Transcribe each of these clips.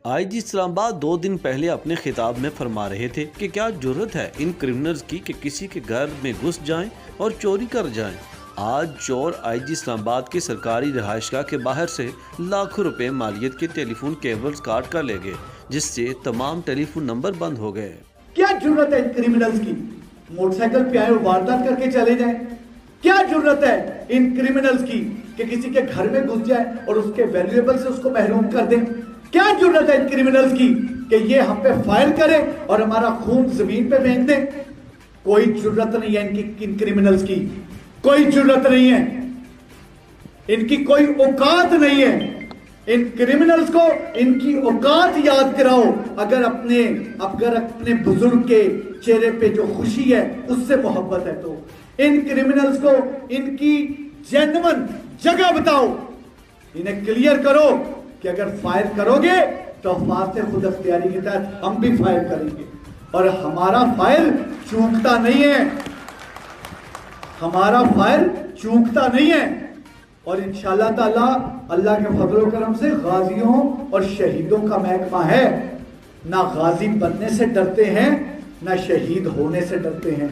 آئی جی اسلام آباد 2 دن پہلے اپنے خطاب میں فرما رہے تھے کہ کیا جرت ہے ان کرمنلز کی کہ کسی کے گھر میں گھس جائیں اور چوری کر جائیں۔ آج چور آئی جی اسلام آباد کی سرکاری رہائشگاہ کے باہر سے لاکھوں روپے مالیت کے ٹیلی فون کیبلز کاٹ کر لے گئے، جس سے تمام ٹیلی فون نمبر بند ہو گئے۔ کیا جرت ہے ان کرمنلز کی موٹر سائیکل پہ آئے اور واردات کر کے چلے جائیں؟ کیا جرت ہے ان کرمنلز کی کہ کسی کے گھر میں گھس جائیں اور اس کے ویلیویبل سے اس کو محروم کر دیں؟ کیا جرت ہے ان کرمنلز کی کہ یہ ہم پہ فائر کرے اور ہمارا خون زمین پہ پھینک دیں؟ کوئی جرت نہیں ہے ان کرمنلز کی، کوئی جرت نہیں ہے، ان کی کوئی اوقات نہیں ہے۔ ان کرمنلز کو ان کی اوقات یاد کراؤ۔ اگر اپنے بزرگ کے چہرے پہ جو خوشی ہے اس سے محبت ہے تو ان کرمنلز کو ان کی جینون جگہ بتاؤ، انہیں کلیئر کرو کہ اگر فائر کرو گے تو فاتح خود اختیاری کے تحت ہم بھی فائر کریں گے، اور ہمارا فائر چونکتا نہیں ہے، ہمارا فائر چونکتا نہیں ہے۔ اور انشاءاللہ تعالی اللہ کے فضل و کرم سے غازیوں اور شہیدوں کا محکمہ ہے، نہ غازی بننے سے ڈرتے ہیں نہ شہید ہونے سے ڈرتے ہیں۔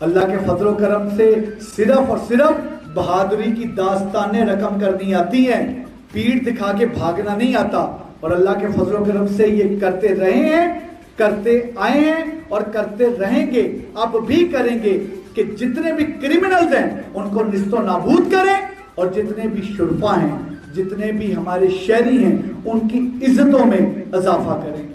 اللہ کے فضل و کرم سے صرف اور صرف بہادری کی داستانیں رقم کرنی آتی ہیں، پیٹھ دکھا کے بھاگنا نہیں آتا، اور اللہ کے فضل و کرم سے یہ کرتے رہے ہیں، کرتے آئے ہیں اور کرتے رہیں گے، اب بھی کریں گے کہ جتنے بھی کرمنلز ہیں ان کو نیست و نابود کریں، اور جتنے بھی شرفا ہیں، جتنے بھی ہمارے شہری ہیں ان کی عزتوں میں اضافہ کریں۔